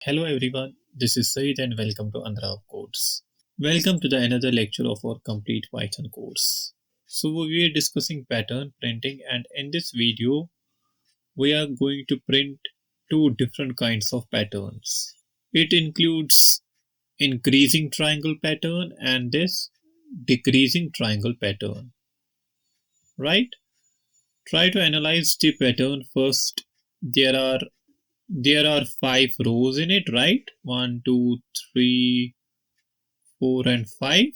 Hello everyone, this is Said and welcome to AndrabCodes. Welcome to the another lecture of our complete Python course. So we are discussing pattern printing, and in this video we are going to print two different kinds of patterns. It includes increasing triangle pattern and this decreasing triangle pattern. Right? Try to analyze the pattern first. There are there are 5 rows in it, right? One, two, three, 4 and 5,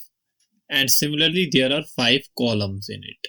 and similarly there are 5 columns in it.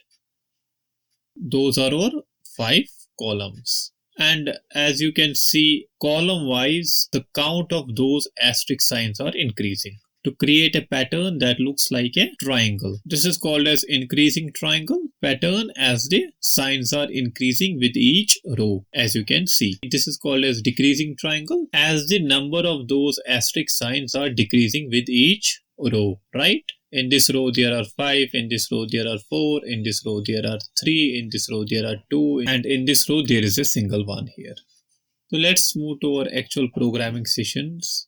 Those are our 5 columns, and as you can see, column wise the count of those asterisk signs are increasing to create a pattern that looks like a triangle. This is called as increasing triangle pattern, as the signs are increasing with each row. As you can see, this is called as decreasing triangle, as the number of those asterisk signs are decreasing with each row, right? In this row there are 5, in this row there are 4, in this row there are 3, in this row there are 2, and in this row there is a single one here. So let's move to our actual programming sessions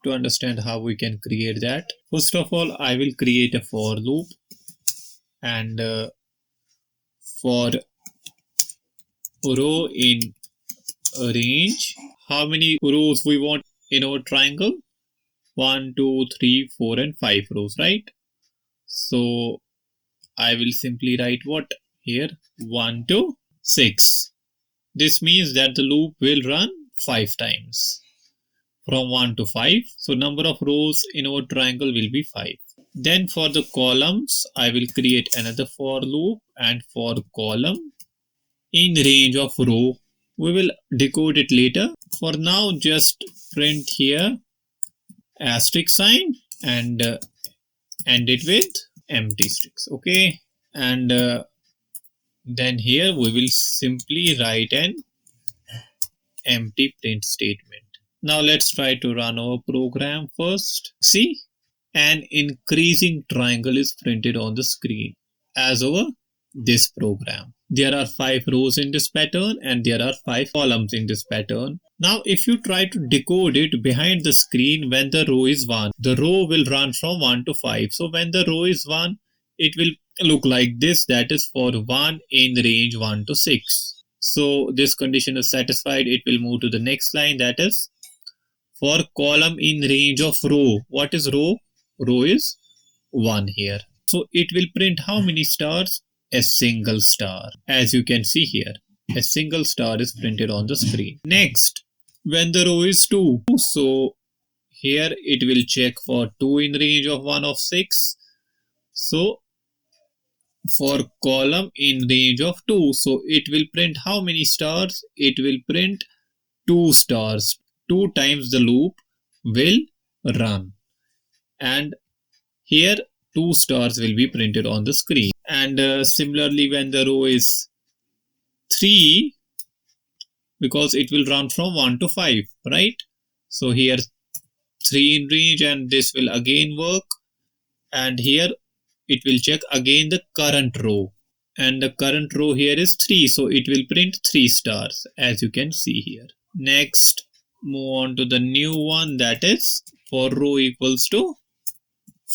to understand how we can create that. First of all, I will create a for loop, and for row in a range, how many rows we want in our triangle? 1, 2, 3, 4 and 5 rows, right? So I will simply write what here? 1 to 6. This means that the loop will run 5 times from 1 to 5. So number of rows in our triangle will be 5. Then for the columns, I will create another for loop, and for column in range of row, we will decode it later. For now, just print here asterisk sign and end it with empty strings. Okay, and then here we will simply write an empty print statement. Now let's try to run our program first. See, an increasing triangle is printed on the screen as over this program. There are 5 rows in this pattern and there are 5 columns in this pattern. Now if you try to decode it behind the screen, when the row is 1, the row will run from 1 to 5. So when the row is 1, it will look like this, that is for 1 in range 1 to 6. So this condition is satisfied. It will move to the next line, that is for column in range of row. What is row? Row is 1 here. So it will print how many stars? A single star. As you can see here, a single star is printed on the screen. Next, when the row is 2, so here it will check for 2 in range of 1 of 6. So for column in range of 2, so it will print how many stars? It will print 2 stars. 2 times the loop will run, and here 2 stars will be printed on the screen. And similarly, when the row is 3, because it will run from 1 to 5, right? So here 3 in range, and this will again work, and here it will check again the current row, and the current row here is 3, so it will print 3 stars, as you can see here. Next, move on to the new one, that is for row equals to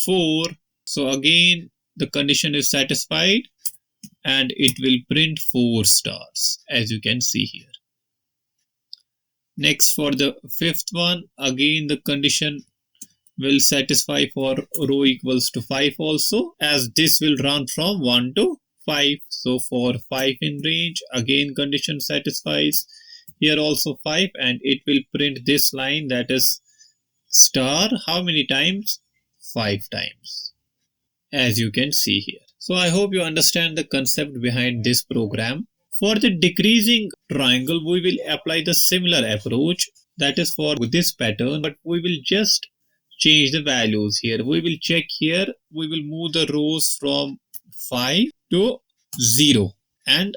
4. So again the condition is satisfied and it will print 4 stars, as you can see here. Next, for the 5th one, again the condition will satisfy for row equals to 5 also, as this will run from 1 to 5. So for 5 in range, again condition satisfies. Here also 5, and it will print this line, that is star, how many times? 5 times, as you can see here. So I hope you understand the concept behind this program. For the decreasing triangle, we will apply the similar approach, that is for this pattern, but we will just change the values here. We will check here, we will move the rows from 5 to 0 and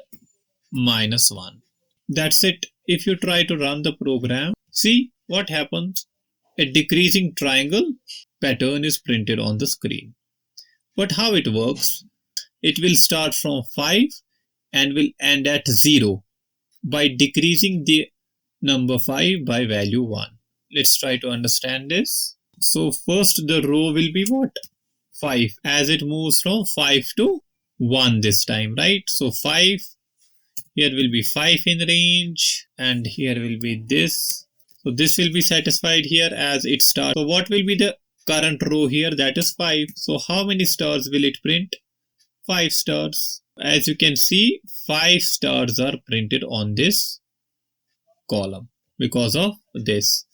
-1. That's it. If you try to run the program, see what happens. A decreasing triangle pattern is printed on the screen. But how it works? It will start from 5 and will end at 0 by decreasing the number 5 by value 1. let's try to understand this. So first the row will be what? 5, as it moves from 5 to 1 this time, right? So 5, here will be 5 in range, and here will be this. So this will be satisfied here as it starts. So what will be the current row here? That is 5. So how many stars will it print? 5 stars. As you can see, 5 stars are printed on this column because of this.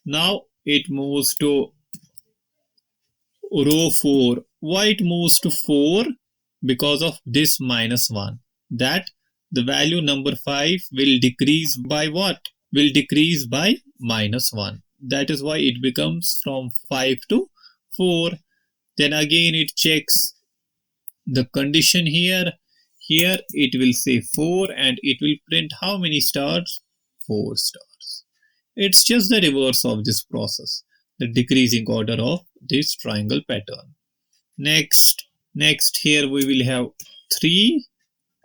Now it moves to row 4. Why it moves to 4? Because of this minus 1. That the value number 5 will decrease by what? Will decrease by minus 1. That is why it becomes from 5 to 4. Then again it checks the condition here. Here it will say 4 and it will print how many stars? 4 stars. It's just the reverse of this process, the decreasing order of this triangle pattern. Next here we will have 3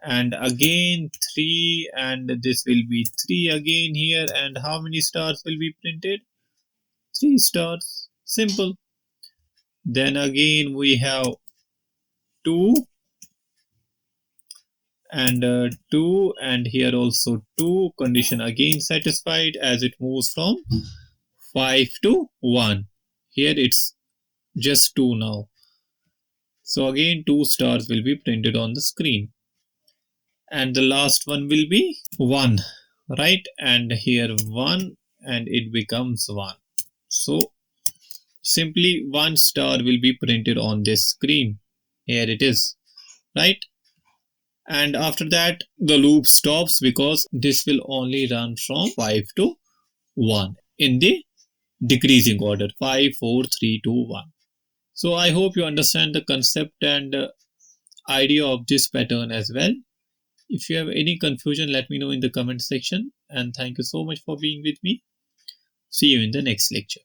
and again 3, and this will be 3 again here, and how many stars will be printed? 3 stars. Simple. Then again we have 2 and 2, and here also 2, condition again satisfied as it moves from 5 to 1. Here it's just 2 now. So again 2 stars will be printed on the screen. And the last one will be 1, right? And here 1, and it becomes 1. So simply 1 star will be printed on this screen. Here it is, right? And after that the loop stops because this will only run from 5 to 1 in the decreasing order, 5, 4, 3, 2, 1. So I hope you understand the concept and idea of this pattern as well. If you have any confusion, let me know in the comment section, and thank you so much for being with me. See you in the next lecture.